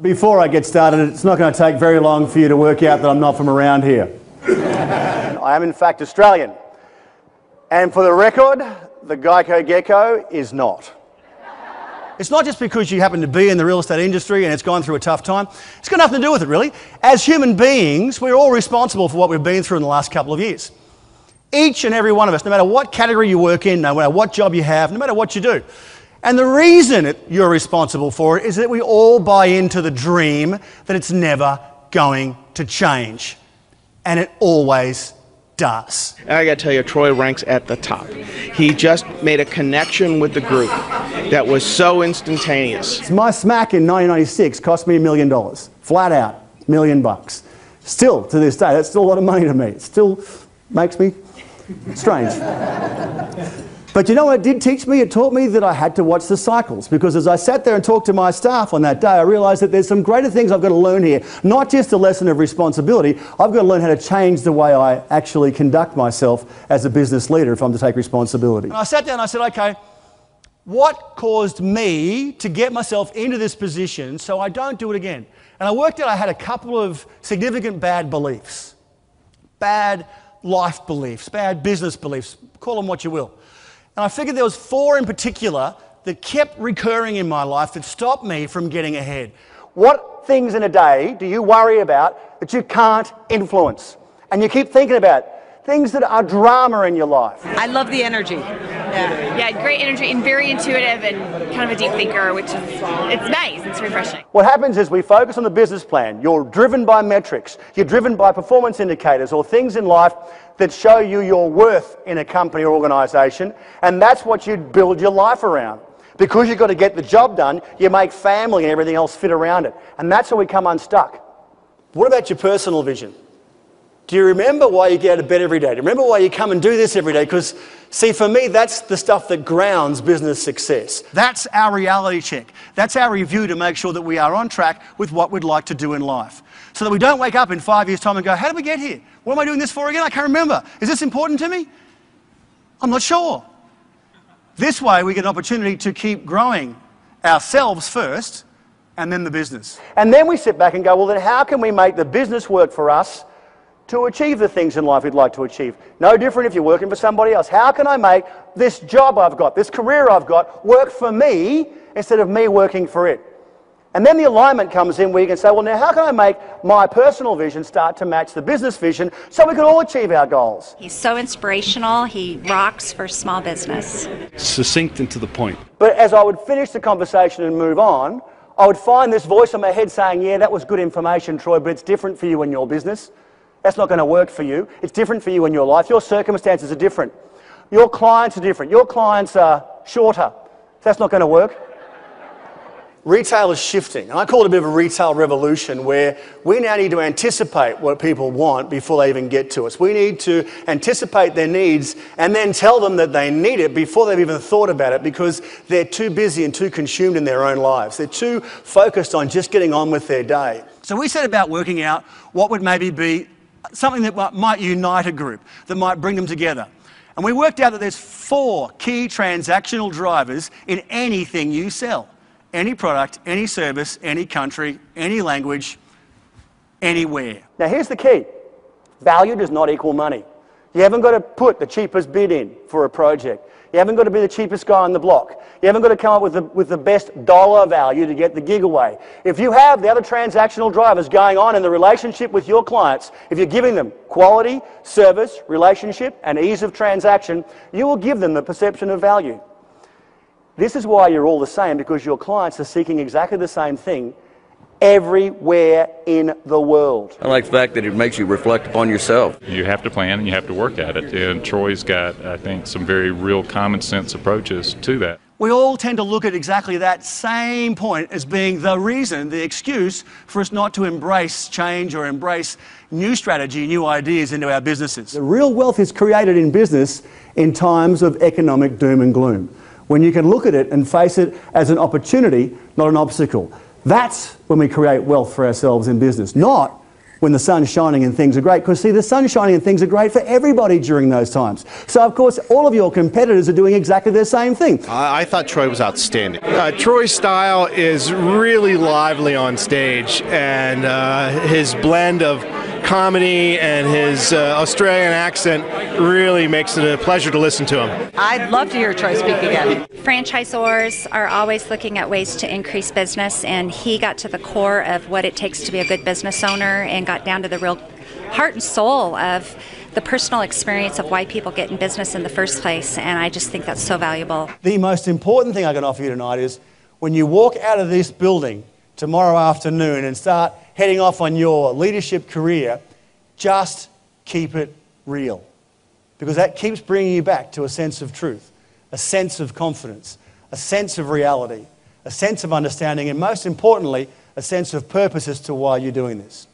Before I get started, it's not going to take very long for you to work out that I'm not from around here. I am in fact Australian. And for the record, the Geico Gecko is not. It's not just because you happen to be in the real estate industry and it's gone through a tough time. It's got nothing to do with it, really. As human beings, we're all responsible for what we've been through in the last couple of years. Each and every one of us, no matter what category you work in, no matter what job you have, no matter what you do. And the reason you're responsible for it is that we all buy into the dream that it's never going to change. And it always does. I got to tell you, Troy ranks at the top. He just made a connection with the group that was so instantaneous. My smack in 1996 cost me $1 million. Flat out, $1 million. Still, to this day, that's still a lot of money to me. It still makes me strange. But you know what it did teach me? It taught me that I had to watch the cycles, because as I sat there and talked to my staff on that day, I realised that there's some greater things I've got to learn here. Not just a lesson of responsibility, I've got to learn how to change the way I actually conduct myself as a business leader if I'm to take responsibility. And I sat down and I said, okay, what caused me to get myself into this position so I don't do it again? And I worked out I had a couple of significant bad beliefs. Bad life beliefs, bad business beliefs, call them what you will. And I figured there was 4 in particular that kept recurring in my life that stopped me from getting ahead. What things in a day do you worry about that you can't influence? And you keep thinking about things that are drama in your life. I love the energy. Yeah, great energy and very intuitive and kind of a deep thinker, which is, it's nice, it's refreshing. What happens is we focus on the business plan. You're driven by metrics. You're driven by performance indicators or things in life that show you your worth in a company or organisation, and that's what you build your life around. Because you've got to get the job done, you make family and everything else fit around it. And that's how we come unstuck. What about your personal vision? Do you remember why you get out of bed every day? Do you remember why you come and do this every day? Because, see, for me, that's the stuff that grounds business success. That's our reality check. That's our review to make sure that we are on track with what we'd like to do in life. So that we don't wake up in 5 years' time and go, how did we get here? What am I doing this for again? I can't remember. Is this important to me? I'm not sure. This way, we get an opportunity to keep growing ourselves first and then the business. And then we sit back and go, well, then how can we make the business work for us to achieve the things in life we'd like to achieve? No different if you're working for somebody else. How can I make this job I've got, this career I've got, work for me instead of me working for it? And then the alignment comes in where you can say, well, now how can I make my personal vision start to match the business vision so we can all achieve our goals? He's so inspirational. He rocks for small business. Succinct and to the point. But as I would finish the conversation and move on, I would find this voice in my head saying, yeah, that was good information, Troy, but it's different for you in your business. That's not going to work for you. It's different for you in your life. Your circumstances are different. Your clients are different. Your clients are shorter. That's not going to work. Retail is shifting, and I call it a bit of a retail revolution where we now need to anticipate what people want before they even get to us. We need to anticipate their needs and then tell them that they need it before they've even thought about it, because they're too busy and too consumed in their own lives. They're too focused on just getting on with their day. So we set about working out what would maybe be something that might unite a group, that might bring them together. And we worked out that there's 4 key transactional drivers in anything you sell. Any product, any service, any country, any language, anywhere. Now here's the key. Value does not equal money. You haven't got to put the cheapest bid in for a project. You haven't got to be the cheapest guy on the block. You haven't got to come up with the best dollar value to get the gig away. If you have the other transactional drivers going on in the relationship with your clients, if you're giving them quality, service, relationship, and ease of transaction, you will give them the perception of value. This is why you're all the same, because your clients are seeking exactly the same thing everywhere in the world. I like the fact that it makes you reflect upon yourself. You have to plan and you have to work at it. And Troy's got, I think, some very real common sense approaches to that. We all tend to look at exactly that same point as being the reason, the excuse for us not to embrace change or embrace new strategy, new ideas into our businesses. The real wealth is created in business in times of economic doom and gloom, when you can look at it and face it as an opportunity, not an obstacle. That's when we create wealth for ourselves in business, not when the sun's shining and things are great, because see, the sun's shining and things are great for everybody during those times. So of course all of your competitors are doing exactly the same thing. I thought Troy was outstanding. Troy's style is really lively on stage, and his blend of comedy and his Australian accent really makes it a pleasure to listen to him. I'd love to hear Troy speak again. Franchisors are always looking at ways to increase business, and he got to the core of what it takes to be a good business owner and got down to the real heart and soul of the personal experience of why people get in business in the first place, and I just think that's so valuable. The most important thing I can offer you tonight is when you walk out of this building tomorrow afternoon and start heading off on your leadership career, just keep it real, because that keeps bringing you back to a sense of truth, a sense of confidence, a sense of reality, a sense of understanding, and most importantly, a sense of purpose as to why you're doing this.